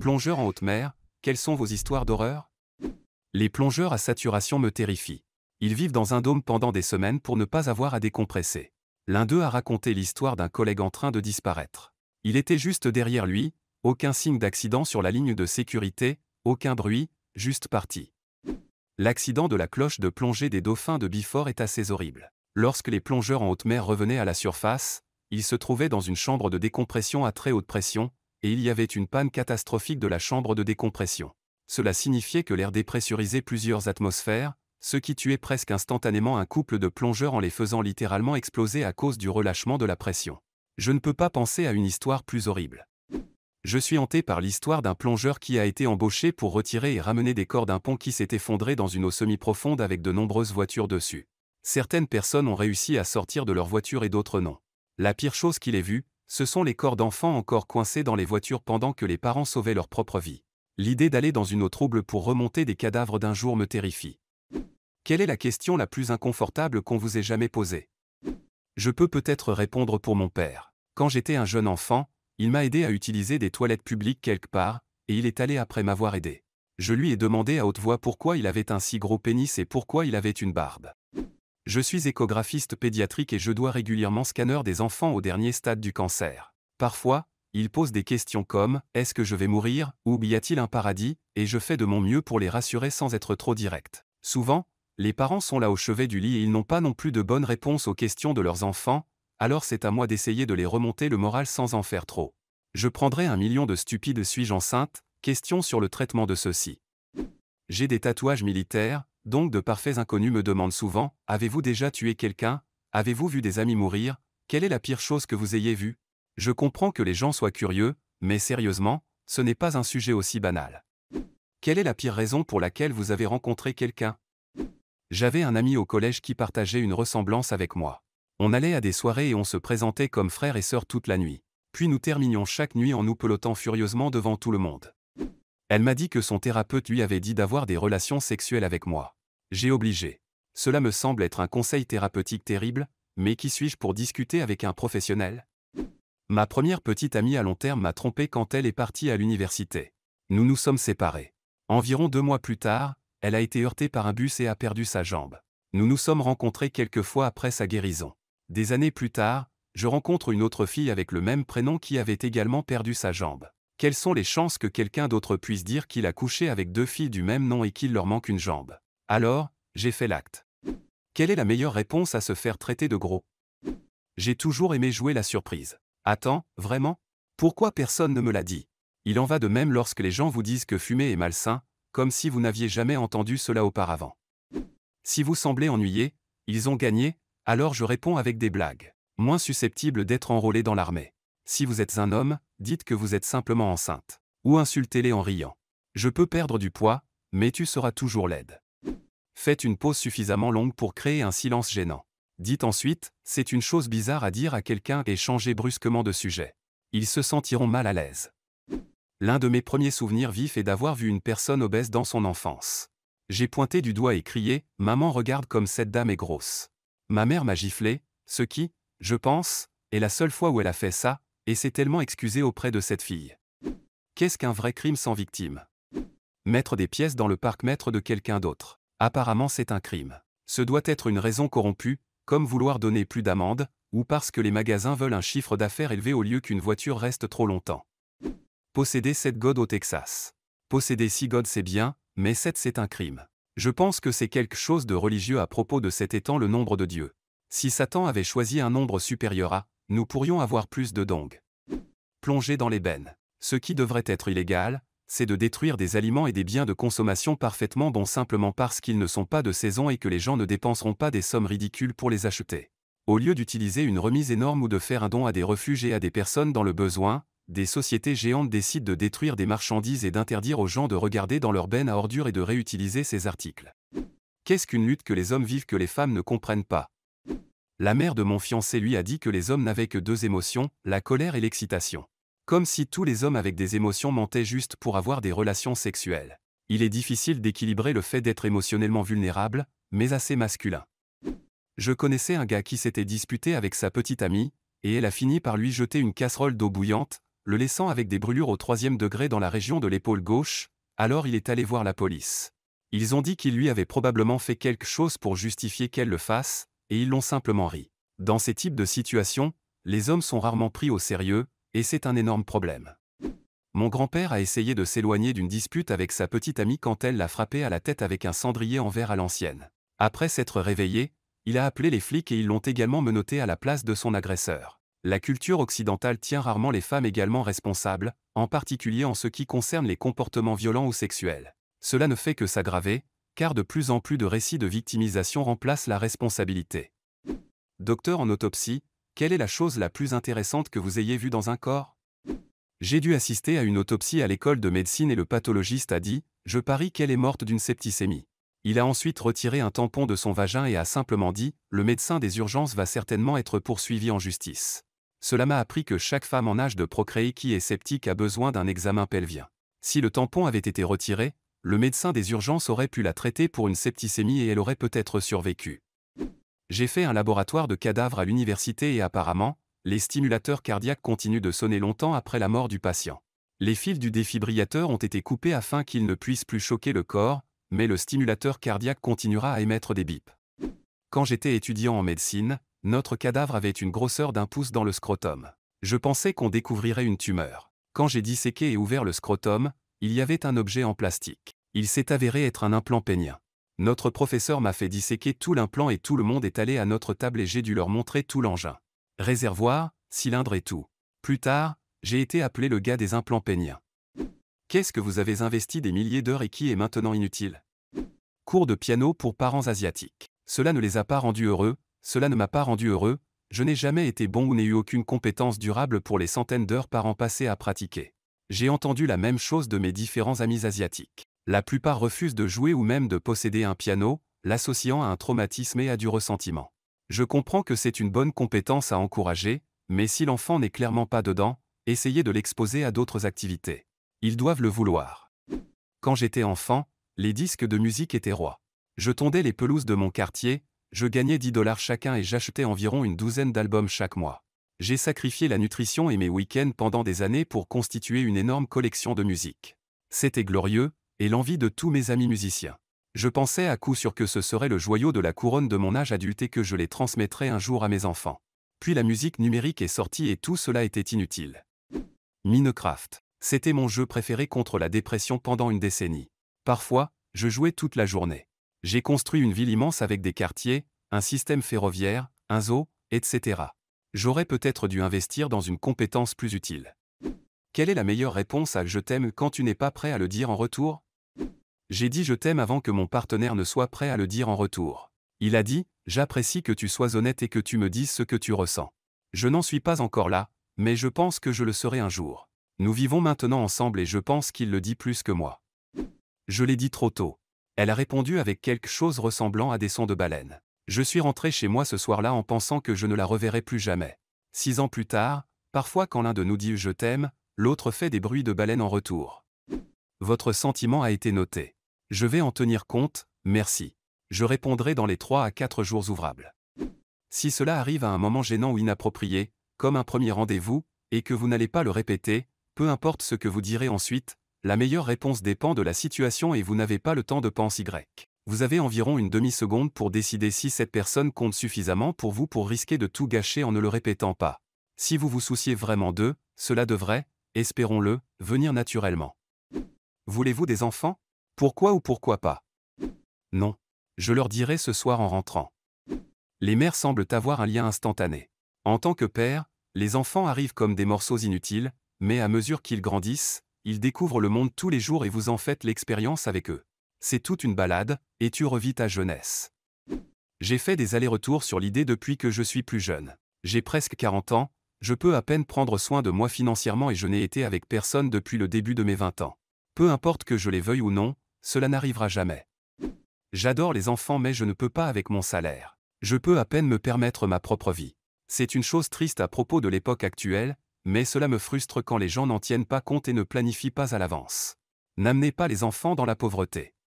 Plongeurs en haute mer, quelles sont vos histoires d'horreur? Les plongeurs à saturation me terrifient. Ils vivent dans un dôme pendant des semaines pour ne pas avoir à décompresser. L'un d'eux a raconté l'histoire d'un collègue en train de disparaître. Il était juste derrière lui, aucun signe d'accident sur la ligne de sécurité, aucun bruit, juste parti. L'accident de la cloche de plongée des dauphins de Biffort est assez horrible. Lorsque les plongeurs en haute mer revenaient à la surface, ils se trouvaient dans une chambre de décompression à très haute pression, et il y avait une panne catastrophique de la chambre de décompression. Cela signifiait que l'air dépressurisait plusieurs atmosphères, ce qui tuait presque instantanément un couple de plongeurs en les faisant littéralement exploser à cause du relâchement de la pression. Je ne peux pas penser à une histoire plus horrible. Je suis hanté par l'histoire d'un plongeur qui a été embauché pour retirer et ramener des corps d'un pont qui s'est effondré dans une eau semi-profonde avec de nombreuses voitures dessus. Certaines personnes ont réussi à sortir de leur voiture et d'autres non. La pire chose qu'il ait vue, ce sont les corps d'enfants encore coincés dans les voitures pendant que les parents sauvaient leur propre vie. L'idée d'aller dans une eau trouble pour remonter des cadavres d'un jour me terrifie. Quelle est la question la plus inconfortable qu'on vous ait jamais posée? Je peux peut-être répondre pour mon père. Quand j'étais un jeune enfant, il m'a aidé à utiliser des toilettes publiques quelque part, et il est allé après m'avoir aidé. Je lui ai demandé à haute voix pourquoi il avait un si gros pénis et pourquoi il avait une barbe. Je suis échographiste pédiatrique et je dois régulièrement scanner des enfants au dernier stade du cancer. Parfois, ils posent des questions comme « Est-ce que je vais mourir ?» ou « Y a-t-il un paradis ?» et je fais de mon mieux pour les rassurer sans être trop direct. Souvent, les parents sont là au chevet du lit et ils n'ont pas non plus de bonnes réponses aux questions de leurs enfants, alors c'est à moi d'essayer de les remonter le moral sans en faire trop. Je prendrai 1 million de stupides suis-je enceinte, question sur le traitement de ceux-ci. J'ai des tatouages militaires, donc de parfaits inconnus me demandent souvent « Avez-vous déjà tué quelqu'un? Avez-vous vu des amis mourir? Quelle est la pire chose que vous ayez vue ?» Je comprends que les gens soient curieux, mais sérieusement, ce n'est pas un sujet aussi banal. Quelle est la pire raison pour laquelle vous avez rencontré quelqu'un? J'avais un ami au collège qui partageait une ressemblance avec moi. On allait à des soirées et on se présentait comme frères et sœurs toute la nuit. Puis nous terminions chaque nuit en nous pelotant furieusement devant tout le monde. Elle m'a dit que son thérapeute lui avait dit d'avoir des relations sexuelles avec moi. J'ai obligé. Cela me semble être un conseil thérapeutique terrible, mais qui suis-je pour discuter avec un professionnel? Ma première petite amie à long terme m'a trompé quand elle est partie à l'université. Nous nous sommes séparés. Environ 2 mois plus tard, elle a été heurtée par un bus et a perdu sa jambe. Nous nous sommes rencontrés quelques fois après sa guérison. Des années plus tard, je rencontre une autre fille avec le même prénom qui avait également perdu sa jambe. Quelles sont les chances que quelqu'un d'autre puisse dire qu'il a couché avec 2 filles du même nom et qu'il leur manque une jambe? Alors, j'ai fait l'acte. Quelle est la meilleure réponse à se faire traiter de gros? J'ai toujours aimé jouer la surprise. Attends, vraiment? Pourquoi personne ne me l'a dit? Il en va de même lorsque les gens vous disent que fumer est malsain, comme si vous n'aviez jamais entendu cela auparavant. Si vous semblez ennuyé, ils ont gagné, alors je réponds avec des blagues. Moins susceptible d'être enrôlé dans l'armée. Si vous êtes un homme, dites que vous êtes simplement enceinte. Ou insultez-les en riant. Je peux perdre du poids, mais tu seras toujours laide. Faites une pause suffisamment longue pour créer un silence gênant. Dites ensuite, c'est une chose bizarre à dire à quelqu'un et changez brusquement de sujet. Ils se sentiront mal à l'aise. L'un de mes premiers souvenirs vifs est d'avoir vu une personne obèse dans son enfance. J'ai pointé du doigt et crié « Maman, regarde comme cette dame est grosse ». Ma mère m'a giflé, ce qui, je pense, est la seule fois où elle a fait ça, et s'est tellement excusée auprès de cette fille. Qu'est-ce qu'un vrai crime sans victime? Mettre des pièces dans le parc-mètre de quelqu'un d'autre. Apparemment c'est un crime. Ce doit être une raison corrompue, comme vouloir donner plus d'amende, ou parce que les magasins veulent un chiffre d'affaires élevé au lieu qu'une voiture reste trop longtemps. Posséder 7 godes au Texas. Posséder 6 godes c'est bien, mais 7 c'est un crime. Je pense que c'est quelque chose de religieux à propos de 7 étant le nombre de Dieu. Si Satan avait choisi un nombre supérieur à, nous pourrions avoir plus de dong. Plonger dans l'ébène. Ce qui devrait être illégal, c'est de détruire des aliments et des biens de consommation parfaitement bons simplement parce qu'ils ne sont pas de saison et que les gens ne dépenseront pas des sommes ridicules pour les acheter. Au lieu d'utiliser une remise énorme ou de faire un don à des refuges et à des personnes dans le besoin, des sociétés géantes décident de détruire des marchandises et d'interdire aux gens de regarder dans leur benne à ordures et de réutiliser ces articles. Qu'est-ce qu'une lutte que les hommes vivent que les femmes ne comprennent pas? La mère de mon fiancé lui a dit que les hommes n'avaient que 2 émotions, la colère et l'excitation. Comme si tous les hommes avec des émotions mentaient juste pour avoir des relations sexuelles. Il est difficile d'équilibrer le fait d'être émotionnellement vulnérable, mais assez masculin. Je connaissais un gars qui s'était disputé avec sa petite amie, et elle a fini par lui jeter une casserole d'eau bouillante, le laissant avec des brûlures au 3e degré dans la région de l'épaule gauche. Alors il est allé voir la police. Ils ont dit qu'il lui avait probablement fait quelque chose pour justifier qu'elle le fasse, et ils l'ont simplement ri. Dans ces types de situations, les hommes sont rarement pris au sérieux, et c'est un énorme problème. Mon grand-père a essayé de s'éloigner d'une dispute avec sa petite amie quand elle l'a frappé à la tête avec un cendrier en verre à l'ancienne. Après s'être réveillé, il a appelé les flics et ils l'ont également menotté à la place de son agresseur. La culture occidentale tient rarement les femmes également responsables, en particulier en ce qui concerne les comportements violents ou sexuels. Cela ne fait que s'aggraver, car de plus en plus de récits de victimisation remplacent la responsabilité. Docteur en autopsie, quelle est la chose la plus intéressante que vous ayez vue dans un corps? J'ai dû assister à une autopsie à l'école de médecine et le pathologiste a dit « Je parie qu'elle est morte d'une septicémie ». Il a ensuite retiré un tampon de son vagin et a simplement dit « Le médecin des urgences va certainement être poursuivi en justice ». Cela m'a appris que chaque femme en âge de procréer qui est sceptique a besoin d'un examen pelvien. Si le tampon avait été retiré, le médecin des urgences aurait pu la traiter pour une septicémie et elle aurait peut-être survécu. J'ai fait un laboratoire de cadavres à l'université et apparemment, les stimulateurs cardiaques continuent de sonner longtemps après la mort du patient. Les fils du défibrillateur ont été coupés afin qu'ils ne puissent plus choquer le corps, mais le stimulateur cardiaque continuera à émettre des bips. Quand j'étais étudiant en médecine, notre cadavre avait une grosseur d'1 pouce dans le scrotum. Je pensais qu'on découvrirait une tumeur. Quand j'ai disséqué et ouvert le scrotum, il y avait un objet en plastique. Il s'est avéré être un implant pénien. Notre professeur m'a fait disséquer tout l'implant et tout le monde est allé à notre table et j'ai dû leur montrer tout l'engin. Réservoir, cylindre et tout. Plus tard, j'ai été appelé le gars des implants péniens. Qu'est-ce que vous avez investi des milliers d'heures et qui est maintenant inutile? Cours de piano pour parents asiatiques. Cela ne les a pas rendus heureux, cela ne m'a pas rendu heureux, je n'ai jamais été bon ou n'ai eu aucune compétence durable pour les centaines d'heures par an passées à pratiquer. J'ai entendu la même chose de mes différents amis asiatiques. La plupart refusent de jouer ou même de posséder un piano, l'associant à un traumatisme et à du ressentiment. Je comprends que c'est une bonne compétence à encourager, mais si l'enfant n'est clairement pas dedans, essayez de l'exposer à d'autres activités. Ils doivent le vouloir. Quand j'étais enfant, les disques de musique étaient rois. Je tondais les pelouses de mon quartier, je gagnais 10 $ chacun et j'achetais environ une douzaine d'albums chaque mois. J'ai sacrifié la nutrition et mes week-ends pendant des années pour constituer une énorme collection de musique. C'était glorieux, et l'envie de tous mes amis musiciens. Je pensais à coup sûr que ce serait le joyau de la couronne de mon âge adulte et que je les transmettrais un jour à mes enfants. Puis la musique numérique est sortie et tout cela était inutile. Minecraft. C'était mon jeu préféré contre la dépression pendant une décennie. Parfois, je jouais toute la journée. J'ai construit une ville immense avec des quartiers, un système ferroviaire, un zoo, etc. J'aurais peut-être dû investir dans une compétence plus utile. Quelle est la meilleure réponse à « je t'aime » quand tu n'es pas prêt à le dire en retour? J'ai dit « je t'aime » avant que mon partenaire ne soit prêt à le dire en retour. Il a dit « j'apprécie que tu sois honnête et que tu me dises ce que tu ressens. » Je n'en suis pas encore là, mais je pense que je le serai un jour. Nous vivons maintenant ensemble et je pense qu'il le dit plus que moi. Je l'ai dit trop tôt. Elle a répondu avec quelque chose ressemblant à des sons de baleine. Je suis rentré chez moi ce soir-là en pensant que je ne la reverrai plus jamais. 6 ans plus tard, parfois quand l'un de nous dit « je t'aime », l'autre fait des bruits de baleine en retour. Votre sentiment a été noté. Je vais en tenir compte, merci. Je répondrai dans les 3 à 4 jours ouvrables. Si cela arrive à un moment gênant ou inapproprié, comme un premier rendez-vous, et que vous n'allez pas le répéter, peu importe ce que vous direz ensuite, la meilleure réponse dépend de la situation et vous n'avez pas le temps de penser Y. Vous avez environ une demi-seconde pour décider si cette personne compte suffisamment pour vous pour risquer de tout gâcher en ne le répétant pas. Si vous vous souciez vraiment d'eux, cela devrait, espérons-le, venir naturellement. Voulez-vous des enfants? Pourquoi ou pourquoi pas? Non. Je leur dirai ce soir en rentrant. Les mères semblent avoir un lien instantané. En tant que père, les enfants arrivent comme des morceaux inutiles, mais à mesure qu'ils grandissent, ils découvrent le monde tous les jours et vous en faites l'expérience avec eux. C'est toute une balade, et tu revis ta jeunesse. J'ai fait des allers-retours sur l'idée depuis que je suis plus jeune. J'ai presque 40 ans, je peux à peine prendre soin de moi financièrement et je n'ai été avec personne depuis le début de mes 20 ans. Peu importe que je les veuille ou non, cela n'arrivera jamais. J'adore les enfants mais je ne peux pas avec mon salaire. Je peux à peine me permettre ma propre vie. C'est une chose triste à propos de l'époque actuelle, mais cela me frustre quand les gens n'en tiennent pas compte et ne planifient pas à l'avance. N'amenez pas les enfants dans la pauvreté.